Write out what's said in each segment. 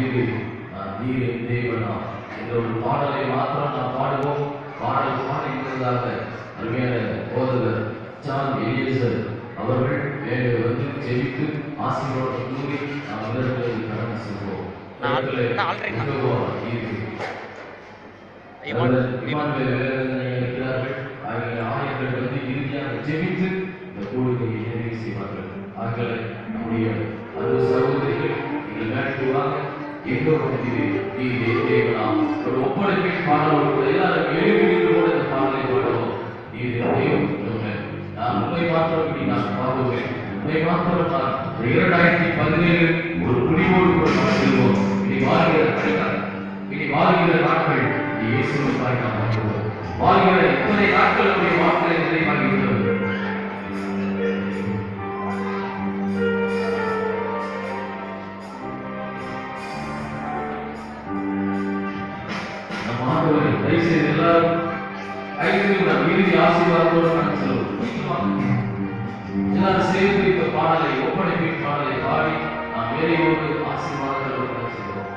இது நீரின் தேவனா என்ற ஒரு பாடலை மாத்திரம் நாம் பாடுவோம். பாடல் பாடுகிறதாக அருமையான போதகர் ஜான் எலியேசர் அவர்கள் மேலே வந்து ஜெபித்து ஆசீர்வாதம் கூறி நாம் இவர்களை கடந்து செல்வோம். ஆயர்கள் வந்து இறுதியாக ஜெபித்து இந்த கூடுகையை நிறைவு செய்வார்கள். ஆகவே நம்முடைய அன்பு சகோதரிகள் நீங்கள் வேண்டுவாங்க ஒரு ஒப்படைப்பை பாடல் எல்லாரும் எழுதி கூட இந்த பாடலை பாடுவோம். நான் உண்மை மாத்திரம் நான் பாடுவேன். உண்மை மாத்திரம் நான் 2017 ஒரு குடிவோடு கூட நாம் செல்வோம். இனி வாழ்கிற நாட்கள் இயேசுவுக்காய் நாம் வாழ்வோம். வாழ்கிற எத்தனை நாட்கள் நம்முடைய வார்த்தை நிறைவாகிறது. ஆசீர்வாதத்தோடு நான் செல்வோம். எல்லாரும் சேர்ந்து இந்த பாடலை ஒப்படைப்பின் பாடலை பாடி நாம் வேலையோடு ஆசீர்வாதத்தோடு நான் செல்வோம்.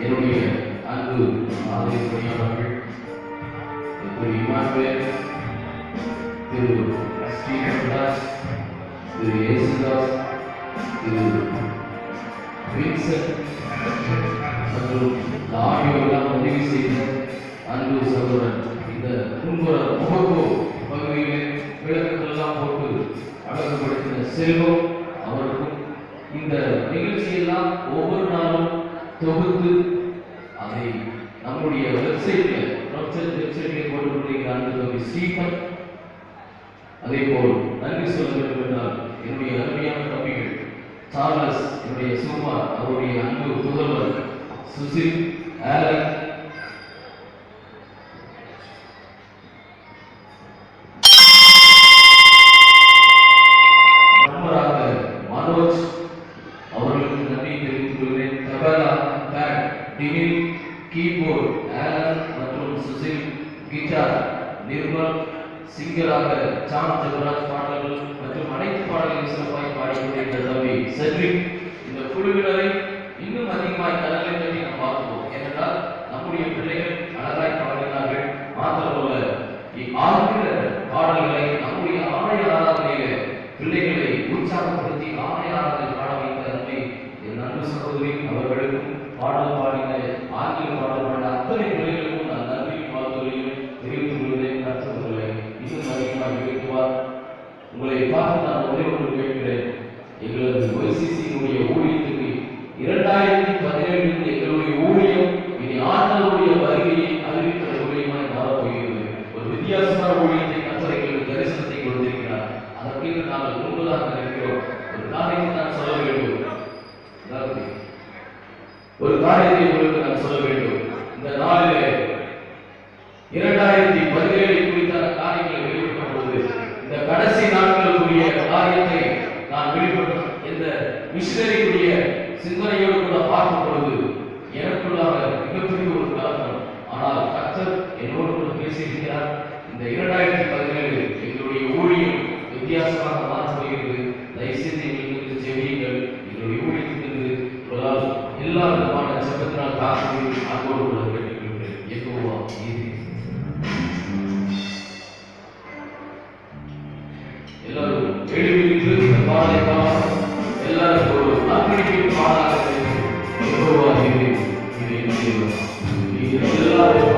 என்னுடைய அன்பு ஆதரவு பணியாளர்கள் திரு இமானுவேல், திரு ஸ்ரீகண்டாஸ், திரு ஏசுதாஸ், திரு வின்சென்ட் மற்றும் ஆகியோரெல்லாம் உதவி செய்த அன்பு சகோதரன் இந்த முன்புற முகப்போ பகுதியில் விளக்குகளெல்லாம் போட்டு அழகுபடுத்தின செல்வம் அவருக்கும் இந்த நிகழ்ச்சியெல்லாம் ஒவ்வொரு நாளும் தொகுத்து அதை நம்முடைய வெப்சைட்ல போட்டுக்கொண்டிருக்கிற அன்பு தம்பி ஸ்ரீபன், அதே போல் நன்றி சொல்ல வேண்டும் என்றால் என்னுடைய அருமையான தம்பிகள் சார்லஸ், என்னுடைய சுகுமார், அவருடைய அன்பு புதல்வர் சுசில், ஆலன், கீபோர்ட் ஆலன் மற்றும் சுசில், கிட்டார் நிர்மல், சிங்கராக சாம் ஜெபராஜ் பாடல்கள் மற்றும் அனைத்து பாடல்களையும் சிறப்பாய் பாடிக்கொண்டிருக்கிற தம்பி செட்ரிக். இந்த குழுவினரை இன்னும் அதிகமாய் கடலை பற்றி நாம் பார்ப்போம். ஏனென்றால் நம்முடைய பிள்ளைகள் அழகாய் பாடினார்கள். மாத்திரமல்ல ஆகிற பாடல்களை நம்முடைய ஆலய ஆராதனையில பிள்ளைகளை உற்சாகப்படுத்தி ஆலய ஆராதனை பாட வைத்த அன்னை என் அன்பு சகோதரி அவர்களுக்கும் பாடல் பாடின ஆங்கில பாடல் பாடின அத்தனை பிள்ளைகளுக்கும் நான் நன்றி வாழ்த்துகளையும் தெரிவித்துக் கொள்வதை கற்றுக்கொள்ள இன்னும் அதிகமாக கேட்குவார். உங்களை பார்த்து நான் ஒரே ஒன்று கேட்கிறேன். எங்களது OCC-யினுடைய ஊழியத்துக்கு 2017 எங்களுடைய ஊழியம் இனி ஆண்டவருடைய வருகையை அறிவிக்கிற ஊழியமாய் மாறப்போகிறது. ஒரு வித்தியாசமான ஊழியத்தை கர்த்தர் எங்களுக்கு தரிசனத்தை கொடுத்திருக்கிறார். அதற்கு நாங்கள் முன்பதாக இருக்கிறோம். ஒரு காரியத்தை நான் சொல்ல வேண்டும். ஒரு காரியத்தை உங்களுக்கு நான் சொல்ல வேண்டும். இந்த நாளிலே 2017 குறித்தான காரியங்களை வெளிப்படுத்தும் போது இந்த கடைசி நாட்களுக்குரிய காரியத்தை நான் வெளிப்படுத்தும் இந்த மிஷனரிக்குரிய சிந்தனையோடு கூட பார்க்கும் பொழுது எனக்குள்ளாக மிகப்பெரிய ஒரு கலக்கம். ஆனால் கர்த்தர் என்னோடு கூட பேசியிருக்கிறார். இந்த 2017 எங்களுடைய ஊழியம் வித்தியாசமாக மாற்றப்படுகிறது. தயவுசெய்து எங்களுக்கு செவியுங்கள். எங்களுடைய ஊழியத்திலிருந்து எல்லா விதமான சட்டத்தினால் தாக்குதல் அங்கோடு கூட கேட்டுக்கொள்கிறேன். யெகோவா ஈரே. எல்லாரும் எழுதிட்டு இந்த பாடலை பாடலாம். எல்லாரும் ஒரு அர்ப்பணிப்பின் பாடலாக யெகோவா ஈரே. இது எல்லாரும்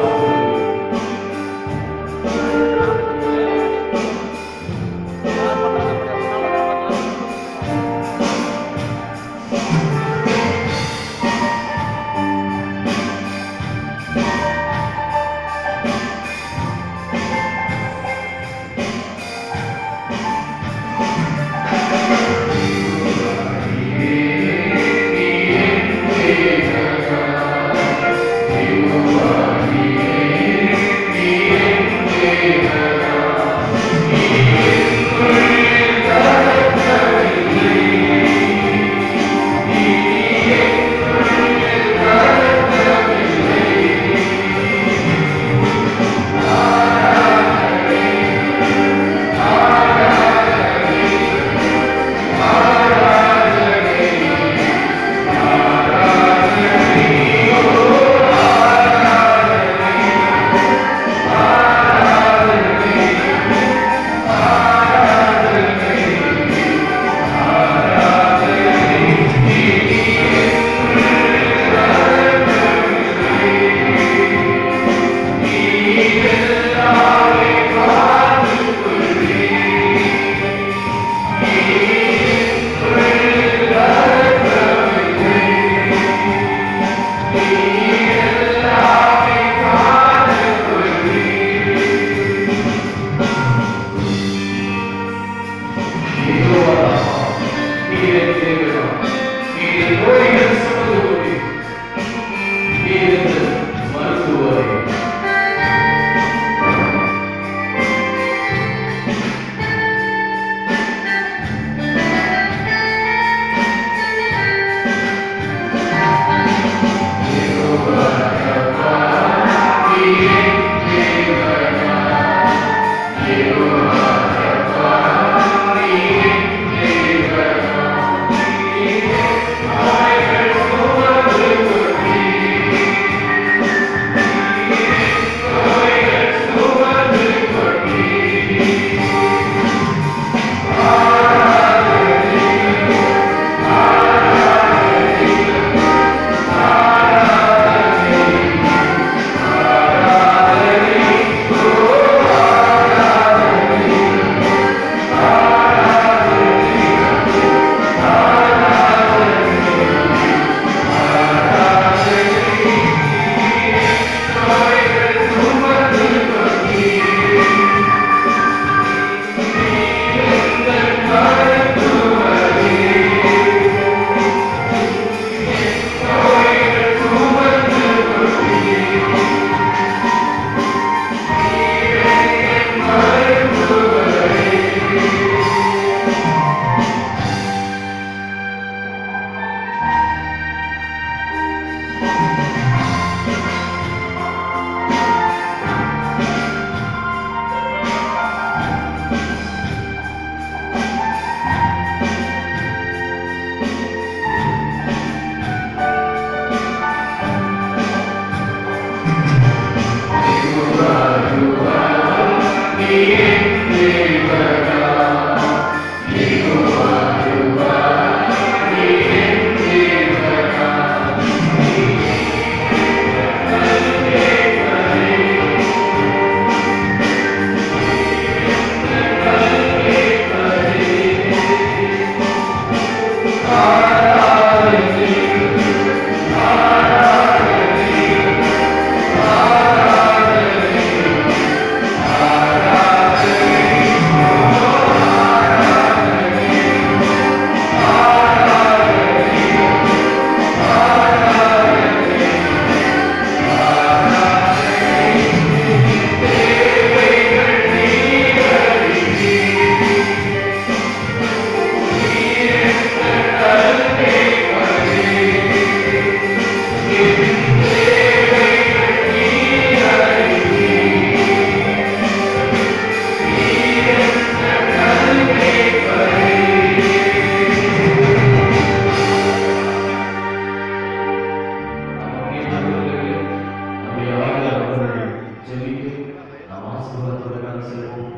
நாம் ஆசீர்வாதத்தோடு கடந்து செல்வோம்.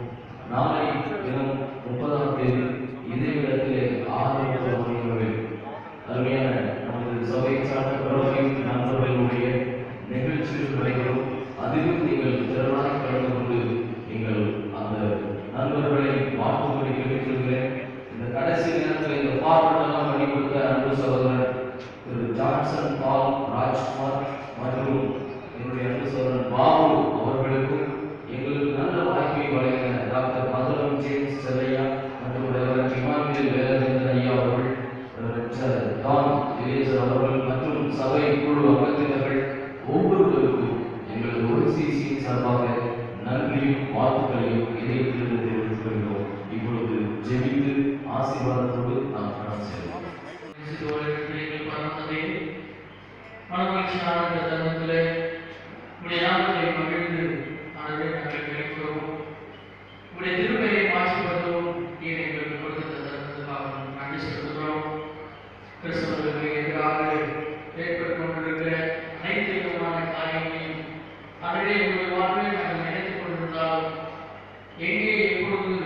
நாளை தினம் 30ஆம் தேதி இதே இடத்திலே 6:30 மணி அருமையான நமது சபை சார்ந்த நண்பர்களுடைய நிகழ்ச்சிகள் நடைபெறும். அதிலும் நீங்கள் திறனாக கலந்து கொண்டு நீங்கள் அந்த நண்பர்களை வாழ்த்தும்படி கேட்டுக்கொள்கிறேன். இந்த கடைசி நேரத்தில் இந்த பார்வையெல்லாம் பண்ணி கொடுத்த அன்பு சகோதரர் திரு ஜான்சன் பால் ராஜ்குமார் மற்றும் என்னுடைய அன்பு சகோதரன் பாபு அவர்களுக்கும் எங்களுக்கு நல்ல வாய்ப்பை வழங்கின டாக்டர் மதுரம் ஜேம்ஸ் செல்லையா மற்றும் இமானுவேல் வேலவேந்தன் ஐயா அவர்கள், டான் எலியேசர் அவர்கள் மற்றும் சபை குழு அங்கத்தினர்கள் ஒவ்வொருவருக்கும் எங்களது OCCயின் சார்பாக நன்றியும் வாழ்த்துக்களையும் இதயத்திலிருந்து தெரிவித்துக் கொள்கிறோம். இப்பொழுது ஜெபித்து ஆசீர்வாதத்தோடு நாம் கடந்து செல்வோம். மனமகிழ்ச்சியான இந்த தருணத்திலே உடைய நாமத்தை மகிழ்ந்து ஆனதை நாங்கள் கிடைக்கிறோம். உடைய திருப்பெயரை மாற்றிப்படுத்தவும் நீர் எங்களுக்கு கொடுத்த தருணத்துக்காக நன்றி செலுத்துகிறோம். கிறிஸ்தவர்களுக்கு எதிராக ஏற்பட்டுக் கொண்டிருக்கிற அனைத்து விதமான காரியங்களையும் அதனை உங்களுடைய வாழ்வில் நாங்கள் நினைத்துக் கொண்டிருந்தாலும் எங்கே எப்பொழுது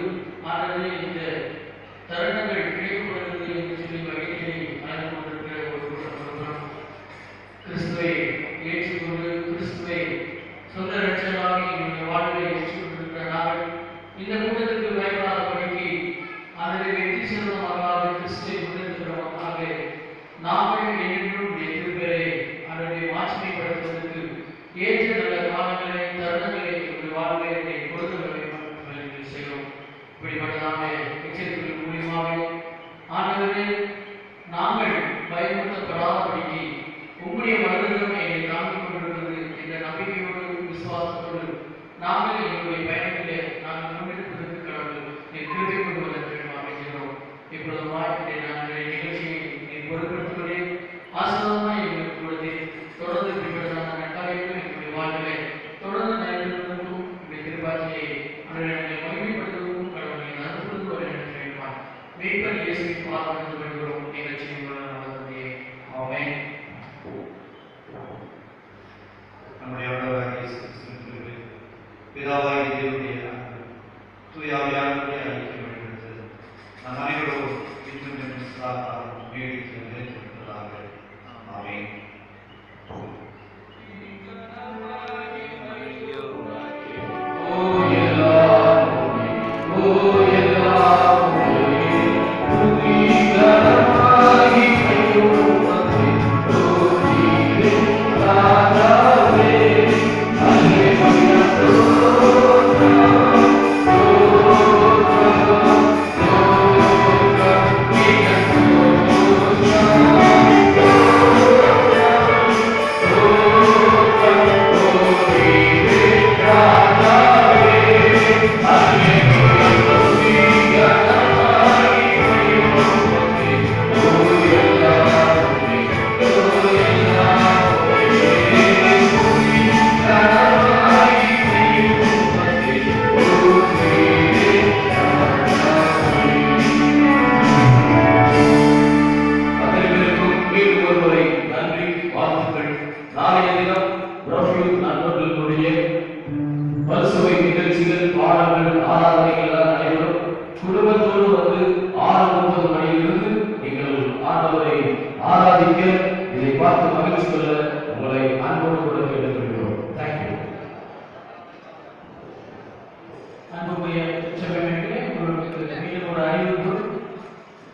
ஆனது இந்த தருணங்கள் கிடைக்கப்படுகிறது என்று சொல்லி மகிழ்ச்சியை அடைந்து கொண்டிருக்கிற ஒரு கூட்டம் கிறிஸ்துவை ஏற்றுக்கொண்டு கிறிஸ்துவை சொந்த ரட்சகராக எங்களுடைய வாழ்வை ஏற்றுக்கொண்டிருக்கிற நாங்கள் இந்த கூட்டத்திற்கு பயப்படாதபடிக்கு அதனை வெற்றி செல்வமாக கிறிஸ்துவை முன்னெடுக்கிறவர்களாக நாங்கள் என்றும் திருப்பெயரை அதனை மாட்சிமைப்படுத்துவதற்கு ஏற்ற நல்ல காலங்களை தருணங்களை எங்களுடைய வாழ்வை கொடுத்து செய்கிறோம். இப்படிப்பட்டதான எச்சரிக்கைகள் மூலியமாக ஆண்டவரே நாங்கள் பயமுறுத்தப்படாதபடிக்கு உங்களுடைய வருடம் என்னை தாங்கிக் கொண்டிருக்கிறது என்ற நம்பிக்கையோடு விசுவாசத்தோடு நாங்கள் எங்களுடைய பயணத்திலே நாங்கள் முன்னெடுப்பதற்கு கடவுள் நீர் கிருபை கொள்வதற்கு அமைகிறோம். இப்பொழுது வாழ்க்கை நாங்கள் நிகழ்ச்சியை நீர் பொருட்படுத்துவதே ஆசிரியமாக எங்களுக்கு கொடுத்து தொடர்ந்து இப்படிப்பட்டதான நட்டாயங்கள் எங்களுடைய வாழ்விலே தொடர்ந்து நடந்துவதற்கும் இப்படி திருப்பாட்சியை அவர்களை மகிமைப்படுத்துவதற்கும் கடவுளை நடத்துவது ஒரு இடத்தில் வேண்டுமா மீட்பர் இயேசுவின் பாதம் வருகிறோம். நிகழ்ச்சியை நடந்ததே ஆமென். நம்முடைய ஆண்டவராகிய இயேசு கிறிஸ்துவின் பிதாவாகிய தேவனுடைய தூய ஆவியானவருடைய ஐக்கியம் வெளிப்படுகிறது. நம் அனைவரும் இன்னும் இன்னும் சாத்தாலும் நீடித்து நிலைத்திருப்பதாக. ஆமென்.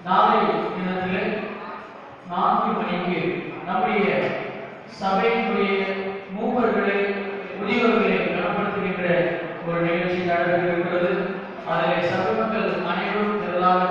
நாளை தினத்திலே 4 மணிக்கு நம்முடைய சபையினுடைய மூவர்களை முதியோர்களை கனப்படுத்துகின்ற ஒரு நிகழ்ச்சி நடைபெறுகிறது. அதில் சபை மக்கள் அனைவரும் திரளாக